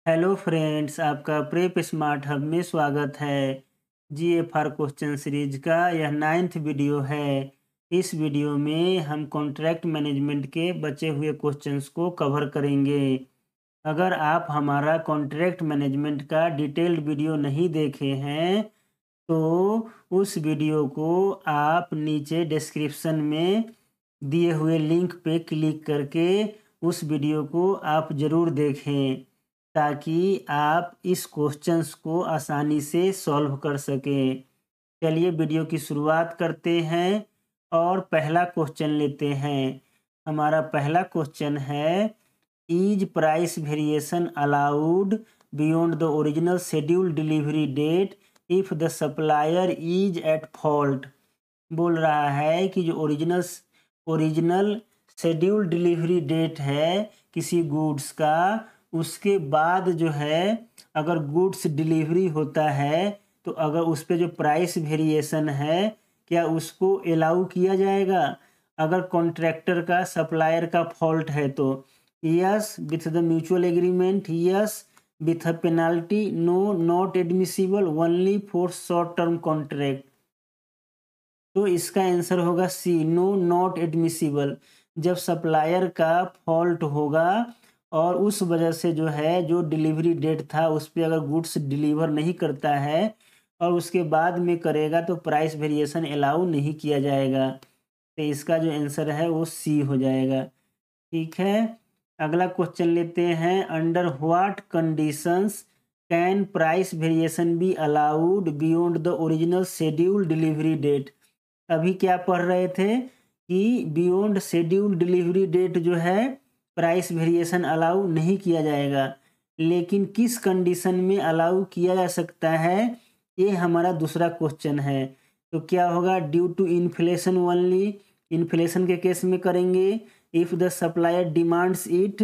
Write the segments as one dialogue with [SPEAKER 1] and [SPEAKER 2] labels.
[SPEAKER 1] Hello friends, आपका prep smart hub में स्वागत है। जीएफआर क्वेश्चन सीरीज का यह 9th वीडियो है। इस वीडियो में हम कॉन्ट्रैक्ट मैनेजमेंट के बचे हुए क्वेश्चंस को कवर करेंगे। अगर आप हमारा कॉन्ट्रैक्ट मैनेजमेंट का डिटेल्ड वीडियो नहीं देखे हैं तो उस वीडियो को आप नीचे डिस्क्रिप्शन में दिए हुए लिंक पे क्लिक करके उस वीडियो को आप ज़रूर देखें ताकि आप इस क्वेश्चंस को आसानी से सॉल्व कर सकें। चलिए वीडियो की शुरुआत करते हैं और पहला क्वेश्चन लेते हैं। हमारा पहला क्वेश्चन है, is price variation allowed beyond the original schedule delivery date if the supplier is at fault. बोल रहा है कि जो ओरिजिनल शेड्यूल डिलीवरी डेट है किसी गुड्स का, उसके बाद जो है अगर गुड्स डिलीवरी होता है तो अगर उस पर जो प्राइस वेरिएशन है क्या उसको अलाउ किया जाएगा। अगर कॉन्ट्रैक्टर का सप्लायर का फॉल्ट है तो yes with the mutual agreement, yes with a penalty, no not admissible, only for short term contract. तो इसका आंसर होगा सी, नो नॉट एडमिसिबल। जब सप्लायर का फॉल्ट होगा और उस वजह से जो है जो डिलीवरी डेट था उस पर अगर गुड्स डिलीवर नहीं करता है और उसके बाद में करेगा तो प्राइस वेरिएशन अलाउ नहीं किया जाएगा। तो इसका जो आंसर है वो सी हो जाएगा। ठीक है, अगला क्वेश्चन लेते हैं। Under what conditions can price variation be allowed beyond the original schedule delivery date. अभी क्या पढ़ रहे थे कि बियॉन्ड शेड्यूल डिलीवरी डेट जो है प्राइस वेरिएशन अलाउ नहीं किया जाएगा, लेकिन किस कंडीशन में अलाउ किया जा सकता है ये हमारा दूसरा क्वेश्चन है। तो क्या होगा, due to inflation only, inflation के केस में करेंगे। If the supplier demands it,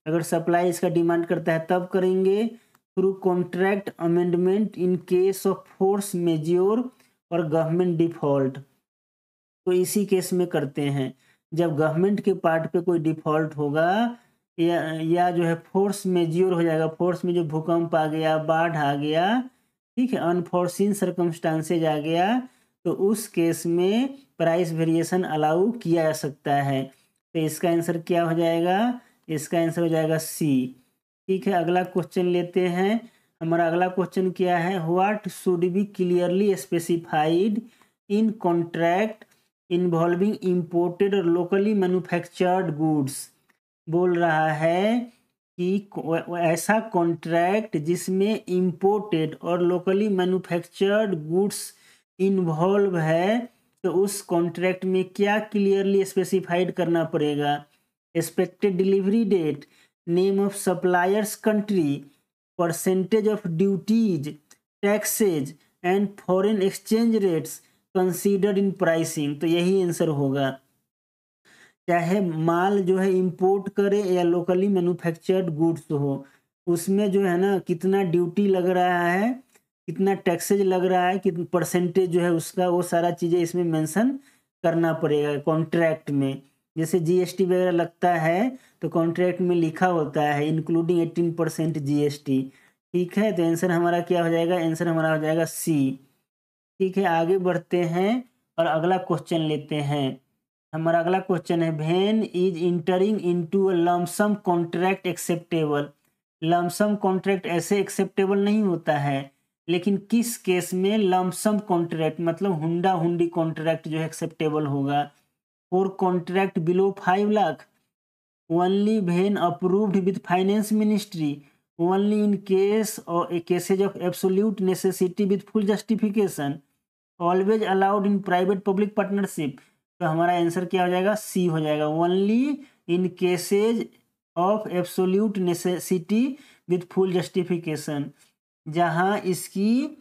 [SPEAKER 1] अगर सप्लाई इसका डिमांड करता है तब करेंगे। Through contract amendment in case of force majeure और गवर्नमेंट डिफॉल्ट, तो इसी केस में करते हैं जब गवर्नमेंट के पार्ट पे कोई डिफॉल्ट होगा या जो है फोर्स मेज्योर हो जाएगा, फोर्स में जो भूकंप आ गया, बाढ़ आ गया, ठीक है, अनफोर्सिन सर्कमस्टांसेज आ गया, तो उस केस में प्राइस वेरिएशन अलाउ किया जा सकता है। तो इसका आंसर क्या हो जाएगा, इसका आंसर हो जाएगा सी। ठीक है, अगला क्वेश्चन लेते हैं। हमारा अगला क्वेश्चन क्या है, what should be clearly specified in contract involving imported और लोकली मैन्युफैक्चर्ड गुड्स। बोल रहा है कि ऐसा कॉन्ट्रैक्ट जिसमें इम्पोर्टेड और लोकली मैन्युफैक्चर्ड गुड्स इन्वॉल्व है तो उस कॉन्ट्रैक्ट में क्या क्लियरली स्पेसिफाइड करना पड़ेगा। Expected delivery date, name of supplier's country, percentage of duties, taxes and foreign exchange rates considered in pricing. तो यही आंसर होगा। चाहे माल जो है इंपोर्ट करे या लोकली मैन्युफैक्चर्ड गुड्स हो, उसमें जो है ना कितना ड्यूटी लग रहा है, कितना टैक्सेज लग रहा है, कितना परसेंटेज जो है उसका, वो सारा चीज़ें इसमें मेंशन करना पड़ेगा कॉन्ट्रैक्ट में। जैसे जीएसटी वगैरह लगता है तो कॉन्ट्रैक्ट में लिखा होता है इंक्लूडिंग 18% जीएसटी। ठीक है, तो आंसर हमारा क्या हो जाएगा, आंसर हमारा हो जाएगा सी। ठीक है, आगे बढ़ते हैं और अगला क्वेश्चन लेते हैं। हमारा अगला क्वेश्चन है, when is entering into a lump sum contract acceptable. Lump sum contract ऐसे एक्सेप्टेबल नहीं होता है, लेकिन किस केस में लमसम कॉन्ट्रैक्ट मतलब हुंडा हुंडी कॉन्ट्रैक्ट जो है एक्सेप्टेबल होगा। For contract below 5 lakh, only when approved with finance ministry, only in case और cases of absolute necessity with full justification, always allowed in private public partnership. तो हमारा आंसर क्या हो जाएगा, सी हो जाएगा, only in cases of absolute necessity with full justification. जहां इसकी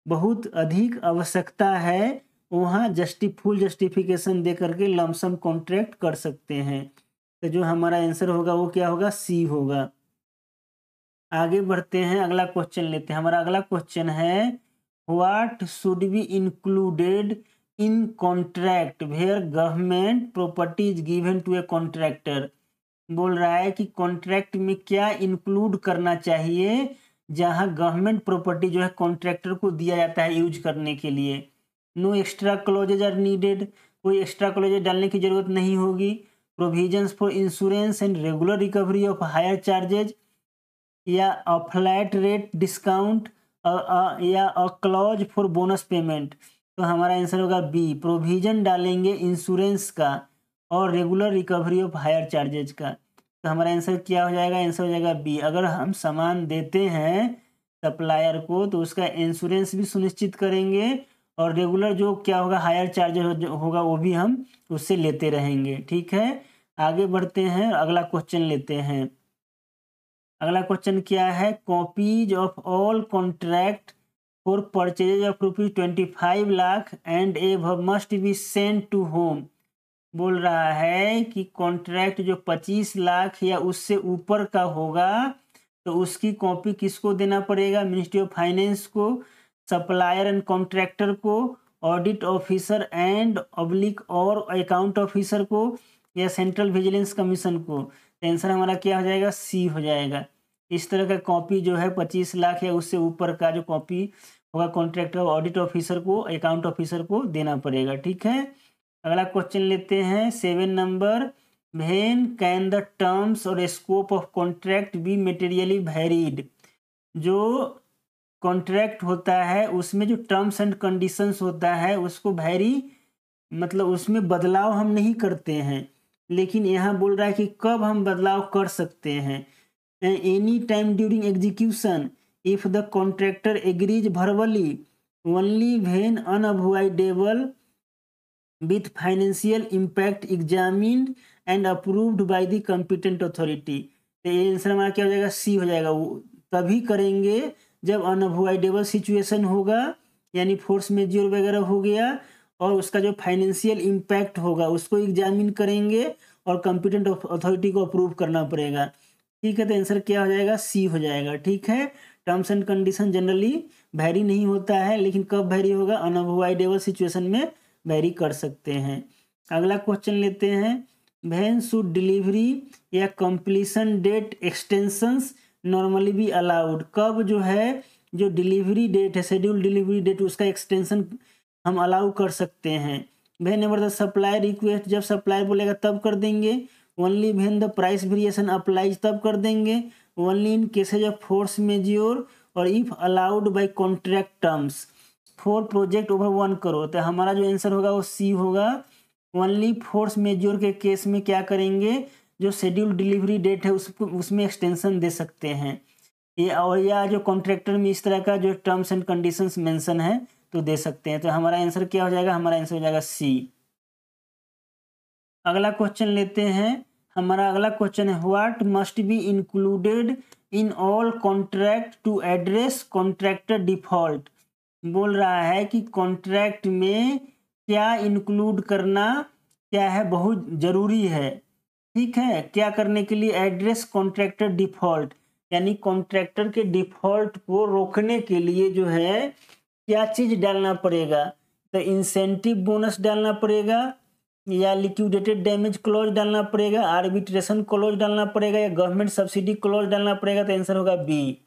[SPEAKER 1] बहुत अधिक आवश्यकता है वहाँ फुल जस्टिफिकेशन दे करके लमसम कॉन्ट्रैक्ट कर सकते हैं। तो जो हमारा आंसर होगा वो क्या होगा, सी होगा। आगे बढ़ते हैं, अगला क्वेश्चन लेते हैं। हमारा अगला क्वेश्चन है, what should be included in contract where government property is given to a contractor. बोल रहा है कि कॉन्ट्रैक्ट में क्या इंक्लूड करना चाहिए जहां गवर्नमेंट प्रॉपर्टी जो है कॉन्ट्रैक्टर को दिया जाता है यूज करने के लिए। No extra clauses are needed, कोई एक्स्ट्रा क्लॉजेज डालने की जरूरत नहीं होगी। Provisions for insurance and regular recovery of hire charges या अ फ्लैट रेट डिस्काउंट या a clause for bonus payment. तो हमारा आंसर होगा बी, प्रोविजन डालेंगे इंश्योरेंस का और regular recovery of hire charges का। तो हमारा आंसर क्या हो जाएगा? आंसर हो जाएगा बी। अगर हम सामान देते हैं सप्लायर को तो उसका इंश्योरेंस भी सुनिश्चित करेंगे और रेगुलर जो क्या होगा हायर चार्जेज होगा वो भी हम उससे लेते रहेंगे। ठीक है, आगे बढ़ते हैं, अगला क्वेश्चन लेते हैं। अगला क्वेश्चन क्या है? Copies of all contract for purchase of ₹25 lakh and above must be sent to home. बोल रहा है कि कॉन्ट्रैक्ट जो 25 लाख या उससे ऊपर का होगा तो उसकी कॉपी किसको देना पड़ेगा? मिनिस्ट्री ऑफ फाइनेंस को, सप्लायर एंड कॉन्ट्रैक्टर को, ऑडिट ऑफिसर एंड ऑब्लिक और अकाउंट ऑफिसर को, या सेंट्रल विजिलेंस कमीशन को। तो आंसर हमारा क्या हो जाएगा? सी हो जाएगा। इस तरह का कॉपी जो है 25 लाख या उससे ऊपर का जो कॉपी होगा कॉन्ट्रैक्टर ऑडिट ऑफिसर को, अकाउंट ऑफिसर को देना पड़ेगा। ठीक है, अगला क्वेश्चन लेते हैं 7 नंबर। व्हेन कैन द टर्म्स और scope of contract be materially varied. जो कॉन्ट्रैक्ट होता है उसमें जो टर्म्स एंड कंडीशंस होता है उसको वेरी मतलब उसमें बदलाव हम नहीं करते हैं, लेकिन यहाँ बोल रहा है कि कब हम बदलाव कर सकते हैं। Any time during execution if the contractor agrees verbally only when unavoidable with financial impact examined and approved by the competent authority। तो ये आंसर हमारा क्या हो जाएगा? सी हो जाएगा। वो तभी करेंगे जब अनअवॉइडेबल सिचुएशन होगा, यानी फोर्स मेजर वगैरह हो गया और उसका जो फाइनेंशियल इम्पैक्ट होगा उसको एग्जामिन करेंगे और कॉम्पिटेंट अथॉरिटी को अप्रूव करना पड़ेगा। ठीक है, तो आंसर क्या हो जाएगा? सी हो जाएगा। ठीक है, terms and condition generally very नहीं होता है, लेकिन कब वेरी होगा? अनअवॉइडेबल सिचुएशन में वेरी कर सकते हैं। अगला क्वेश्चन लेते हैं। व्हेन शुड डिलीवरी या completion date extensions normally be allowed. कब जो है जो डिलीवरी डेट है शेड्यूल डिलीवरी डेट उसका एक्सटेंशन हम अलाउ कर सकते हैं। Whenever the supplier request, जब सप्लायर बोलेगा तब कर देंगे। Only when the price variation applies, तब कर देंगे। Only in cases of force majeure और if allowed by contract terms for project over 1 crore. तो हमारा जो आंसर होगा वो सी होगा। ओनली फोर्स मेजोर के केस में क्या करेंगे? जो शेड्यूल डिलीवरी डेट है उसको उसमें एक्सटेंशन दे सकते हैं, ये और या जो कॉन्ट्रैक्टर में इस तरह का जो टर्म्स एंड कंडीशंस मेंशन है तो दे सकते हैं। तो हमारा आंसर क्या हो जाएगा? हमारा आंसर हो जाएगा सी। अगला क्वेश्चन लेते हैं। हमारा अगला क्वेश्चन है what must be included in all contract to address contractor default. बोल रहा है कि कॉन्ट्रैक्ट में क्या इंक्लूड करना क्या है बहुत ज़रूरी है। ठीक है, क्या करने के लिए? एड्रेस कॉन्ट्रैक्टर डिफॉल्ट, यानी कॉन्ट्रैक्टर के डिफॉल्ट को रोकने के लिए जो है क्या चीज़ डालना पड़ेगा? तो इंसेंटिव बोनस डालना पड़ेगा या लिक्विडेटेड डैमेज क्लॉज डालना पड़ेगा, आर्बिट्रेशन क्लॉज डालना पड़ेगा या गवर्नमेंट सब्सिडी क्लॉज डालना पड़ेगा। तो आंसर होगा बी,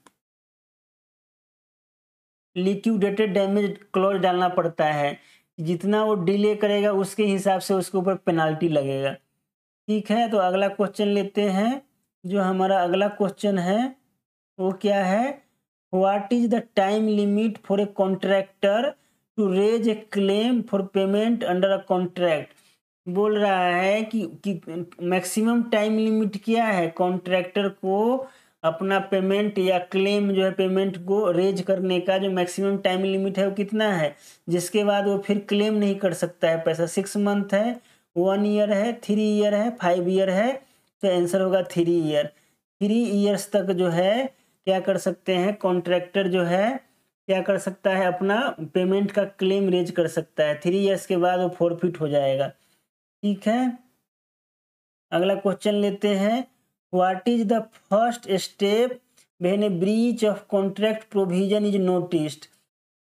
[SPEAKER 1] लिक्विडेटेड डैमेज क्लॉज डालना पड़ता है। जितना वो डिले करेगा उसके हिसाब से उसके ऊपर पेनाल्टी लगेगा। ठीक है, तो अगला क्वेश्चन लेते हैं। जो हमारा अगला क्वेश्चन है वो क्या है? What is the time limit for a contractor to raise a claim for payment under a contract. बोल रहा है कि मैक्सिमम टाइम लिमिट क्या है कॉन्ट्रैक्टर को अपना पेमेंट या क्लेम जो है पेमेंट को रेज करने का जो मैक्सिमम टाइम लिमिट है वो कितना है, जिसके बाद वो फिर क्लेम नहीं कर सकता है पैसा? 6 मंथ है, 1 ईयर है, 3 ईयर है, 5 ईयर है। तो आंसर होगा 3 ईयर। 3 ईयर्स तक जो है क्या कर सकते हैं कॉन्ट्रैक्टर जो है क्या कर सकता है अपना पेमेंट का क्लेम रेज कर सकता है। 3 ईयर्स के बाद वो फॉरफिट हो जाएगा। ठीक है, अगला क्वेश्चन लेते हैं। What is the first step when A breach of contract provision is noticed.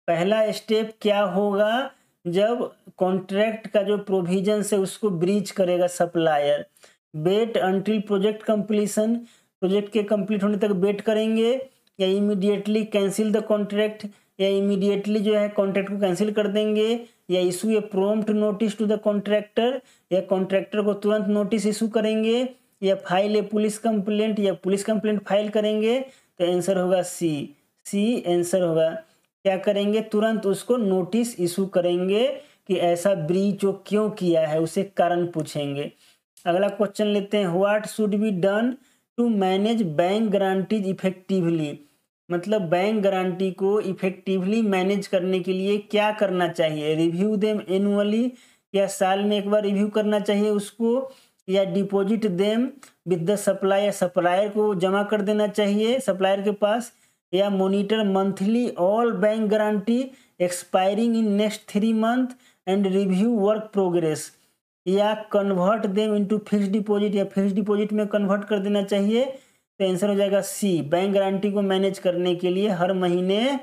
[SPEAKER 1] पहला स्टेप क्या होगा जब कॉन्ट्रैक्ट का जो प्रोविजन है उसको ब्रीच करेगा supplier. Wait until project completion, project के कंप्लीट होने तक वेट करेंगे, या इमीडिएटली कैंसिल द कॉन्ट्रैक्ट, या इमीडिएटली जो है कॉन्ट्रैक्ट को कैंसिल कर देंगे, या issue a prompt notice to the contractor, या कॉन्ट्रैक्टर को तुरंत नोटिस इशू करेंगे, या फाइल ए पुलिस कंप्लेंट, या पुलिस कंप्लेंट फाइल करेंगे। तो आंसर होगा सी, सी आंसर होगा। क्या करेंगे, तुरंत उसको नोटिस इशू करेंगे कि ऐसा ब्रीच वो क्यों किया है, उसे कारण पूछेंगे। अगला क्वेश्चन लेते हैं, what should be done to manage bank guarantees effectively, मतलब बैंक गारंटी को इफेक्टिवली मैनेज करने के लिए क्या करना चाहिए। रिव्यू देम एनुअली, या साल में एक बार रिव्यू करना चाहिए उसको, या deposit them with the supplier, supplier को जमा कर देना चाहिए सप्लायर के पास, या monitor monthly all bank guarantee expiring in next 3 month and review work progress, या convert them into fixed deposit, या फिक्स्ड डिपॉजिट में कन्वर्ट कर देना चाहिए। तो आंसर हो जाएगा सी, बैंक गारंटी को मैनेज करने के लिए हर महीने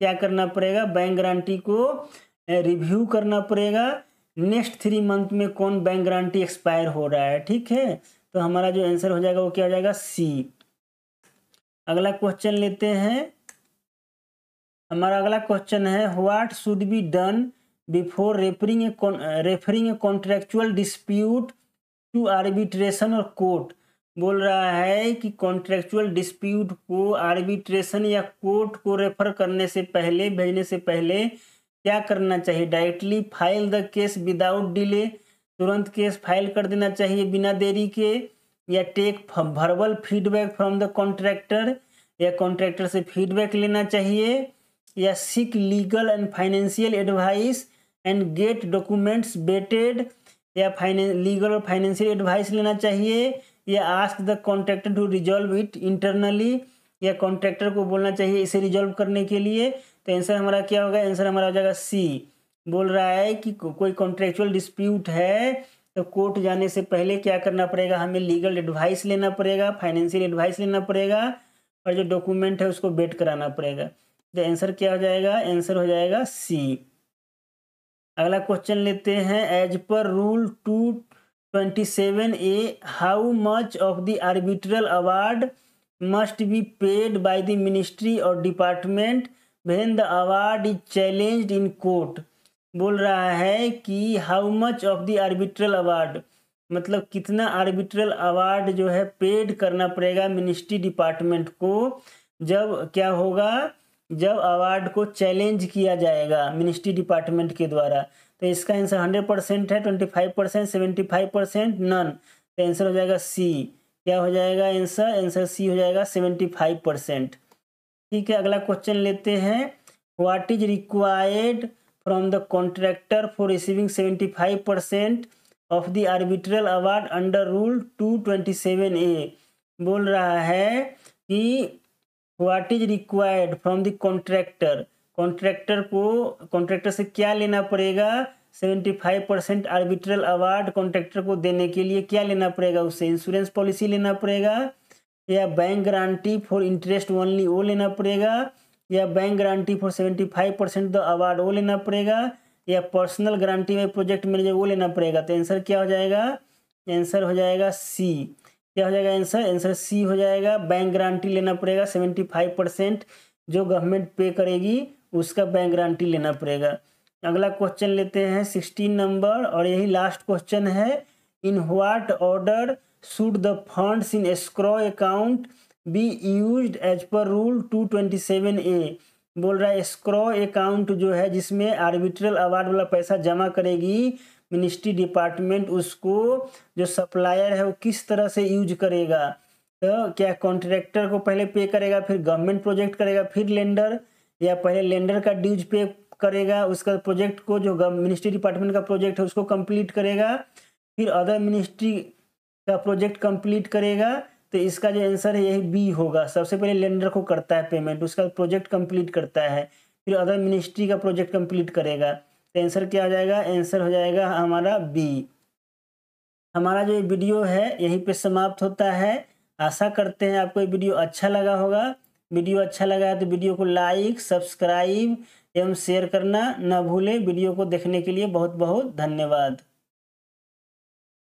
[SPEAKER 1] क्या करना पड़ेगा, बैंक गारंटी को रिव्यू करना पड़ेगा, नेक्स्ट 3 मंथ में कौन बैंक गारंटी एक्सपायर हो रहा है, ठीक है। तो हमारा जो आंसर हो जाएगा वो क्या हो जाएगा, सी। अगला क्वेश्चन लेते हैं, हमारा अगला क्वेश्चन है, what should be done before referring a contractual dispute to arbitration और कोर्ट। बोल रहा है कि कॉन्ट्रेक्चुअल डिस्प्यूट को आर्बिट्रेशन या कोर्ट को रेफर करने से पहले, भेजने से पहले क्या करना चाहिए। Directly file the case without delay, तुरंत केस फाइल कर देना चाहिए बिना देरी के, या take verbal feedback from the contractor, या कॉन्ट्रैक्टर से फीडबैक लेना चाहिए, या seek legal and financial advice and get documents vetted, या लीगल और फाइनेंशियल एडवाइस लेना चाहिए, या ask the contractor to resolve it internally, या कॉन्ट्रैक्टर को बोलना चाहिए इसे रिजॉल्व करने के लिए। तो आंसर हमारा क्या होगा, आंसर हमारा हो जाएगा सी। बोल रहा है कि कोई कॉन्ट्रेक्चुअल डिस्प्यूट है तो कोर्ट जाने से पहले क्या करना पड़ेगा, हमें लीगल एडवाइस लेना पड़ेगा, फाइनेंशियल एडवाइस लेना पड़ेगा, और जो डॉक्यूमेंट है उसको वेट कराना पड़ेगा। तो आंसर क्या हो जाएगा, आंसर हो जाएगा सी। अगला क्वेश्चन लेते हैं, as per rule 227A how much of the arbitral award must be paid by the ministry और department when the award is challenged in court. बोल रहा है कि how much of the arbitral award, मतलब कितना arbitral award जो है paid करना पड़ेगा मिनिस्ट्री डिपार्टमेंट को, जब क्या होगा, जब अवार्ड को चैलेंज किया जाएगा मिनिस्ट्री डिपार्टमेंट के द्वारा। तो इसका आंसर 100% है, 25%, 75%, नन। तो आंसर हो जाएगा सी। क्या हो जाएगा आंसर, आंसर सी हो जाएगा 75%। ठीक है, अगला क्वेश्चन लेते हैं, what is required from the contractor for receiving 75% of the arbitral award under rule 227A। बोल रहा है कि what is required from the contractor, contractor से क्या लेना पड़ेगा, 75% आर्बिट्रल अवार्ड कॉन्ट्रैक्टर को देने के लिए क्या लेना पड़ेगा, उससे इंश्योरेंस पॉलिसी लेना पड़ेगा, या bank guarantee for interest only वो लेना पड़ेगा, या bank guarantee for 75% the award वो लेना पड़ेगा, या पर्सनल गारंटी में प्रोजेक्ट मैनेजर वो लेना पड़ेगा। तो आंसर क्या हो जाएगा, आंसर हो जाएगा सी। क्या हो जाएगा आंसर, आंसर सी हो जाएगा। बैंक गारंटी लेना पड़ेगा 75%, जो गवर्नमेंट पे करेगी उसका बैंक गारंटी लेना पड़ेगा। अगला क्वेश्चन लेते हैं 16 नंबर, और यही लास्ट क्वेश्चन है, in what order should the funds in escrow account be used as per rule 227A। बोल रहा है एस्क्रो अकाउंट जो है जिसमें आर्बिट्रल अवार्ड वाला पैसा जमा करेगी मिनिस्ट्री डिपार्टमेंट, उसको जो सप्लायर है वो किस तरह से यूज करेगा। तो क्या कॉन्ट्रैक्टर को पहले पे करेगा, फिर गवर्नमेंट प्रोजेक्ट करेगा, फिर लेंडर, या पहले लेंडर का ड्यूज पे करेगा, उसका प्रोजेक्ट को जो मिनिस्ट्री डिपार्टमेंट का प्रोजेक्ट है उसको कंप्लीट करेगा, फिर अदर मिनिस्ट्री का प्रोजेक्ट कंप्लीट करेगा। तो इसका जो आंसर है यही बी होगा। सबसे पहले लेंडर को करता है पेमेंट, उसका प्रोजेक्ट कंप्लीट करता है, फिर अदर मिनिस्ट्री का प्रोजेक्ट कंप्लीट करेगा। तो आंसर क्या हो जाएगा, आंसर हो जाएगा हमारा बी। हमारा जो वीडियो है यहीं पे समाप्त होता है। आशा करते हैं आपको ये वीडियो अच्छा लगा होगा। वीडियो अच्छा लगा है तो वीडियो को लाइक, सब्सक्राइब एवं शेयर करना न भूलें। वीडियो को देखने के लिए बहुत बहुत धन्यवाद।